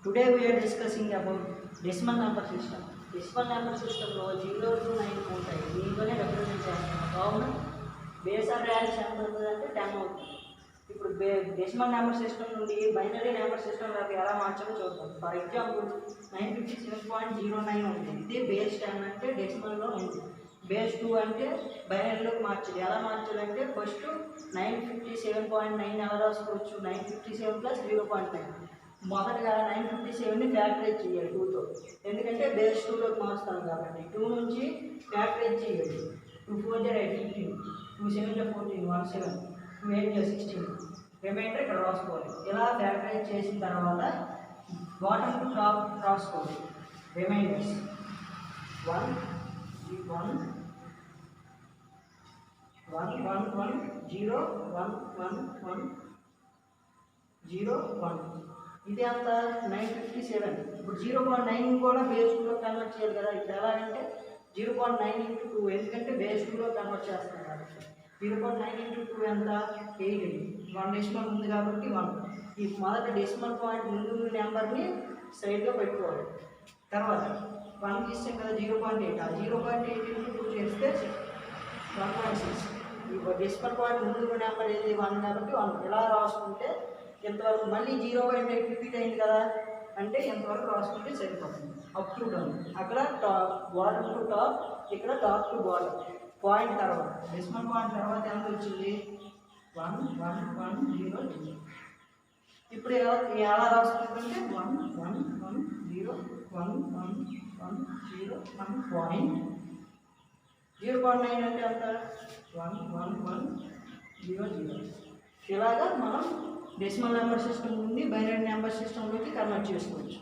Today we are discussing about decimal number system. Decimal number system లో 0 to 9 ఉంటాయి. దీంట్లోనే represent చేస్తాం. కావున బేస్ ఆఫ్ ర్యాంక్స్ ఎంత అవుతుందంటే 10 అవుతుంది. ఇప్పుడు డెసిమల్ నెంబర్ సిస్టమ్ నుండి బైనరీ నెంబర్ సిస్టమ్ లోకి ఎలా మార్చాలో చూద్దాం. ఫర్ ఎగ్జాంపుల్ 957.09 ఉంది. ఇది బేస్ 10 అంటే డెసిమల్లో ఉంది. బేస్ 2 అంటే బైనరీలోకి మార్చాలి. ఎలా మార్చాలంటే ఫస్ట్ 957.9 ఎలా రాసుకోవచ్చు? 957 ప్లస్ 0.9. మొదటగా 957ని ఫ్యాక్టరైజ్ చేయాలి 2తో, ఎందుకంటే బేస్ 2లోకి మార్చుతాం కాబట్టి 2 నుంచి ఫ్యాక్టరైజ్ చేయాలి. 2 4 8 15, 2 7 14, 1 7, 2 8 16, రిమైండర్ ఇక్కడ రాసుకోవాలి. ఇలా ఫ్యాక్టరైజ్ చేసిన తర్వాత బాటమ్ టు టాప్ రాసుకోవాలి. రిమైండర్స్ 1 1 1 1 1 0 1 1 1 0 1. ఇది అంత 957. ఇప్పుడు 0.9 కూడా బేస్ 2లో కన్వర్ట్ చేయాలి కదా. ఇప్పుడు ఎలాగంటే 0.9 × 2, ఎందుకంటే బేస్ 2లో కన్వర్ట్ చేస్తాం కాబట్టి 0.9 × 2 ఎంత? 8. 1 డెసిమల్ ఉంది కాబట్టి 1. ఈ మొదటి డెసిమల్ పాయింట్ ముందు నెంబర్ని సైడ్గా పెట్టుకోవాలి. తర్వాత 1 ఇస్తాం కదా 0.8. ఆ 0.8 × 2 చేస్తే 1.6. ఈ డెసిమల్ పాయింట్ ముందు నెంబర్ ఏది? 1 కాబట్టి 1. ఇలా రాసుకుంటే ఇంతవరకు మళ్ళీ 0.8 రిపీట్ అయింది కదా అంటే ఇంతవరకు రాసుకుంటే సరిపోతుంది. అప్ టు డౌన్, అక్కడ బాటమ్ టు టాప్, ఇక్కడ టాప్ టు బాటమ్. పాయింట్ తర్వాత డెసిమల్ పాయింట్ తర్వాత ఎంత వచ్చింది? 1 1 1 0 0. ఇప్పుడు ఎలా రాసుకుంటుంటే 1 1 1 0 1 1 1 0 1 పాయింట్. 0.9 అంటే ఎంత? 1 1 1 0 0. ఇలాగా మనం డెసిమల్ నెంబర్ సిస్టమ్ నుండి బైనరీ నెంబర్ సిస్టంలోకి కన్వర్ట్ చేసుకోవచ్చు.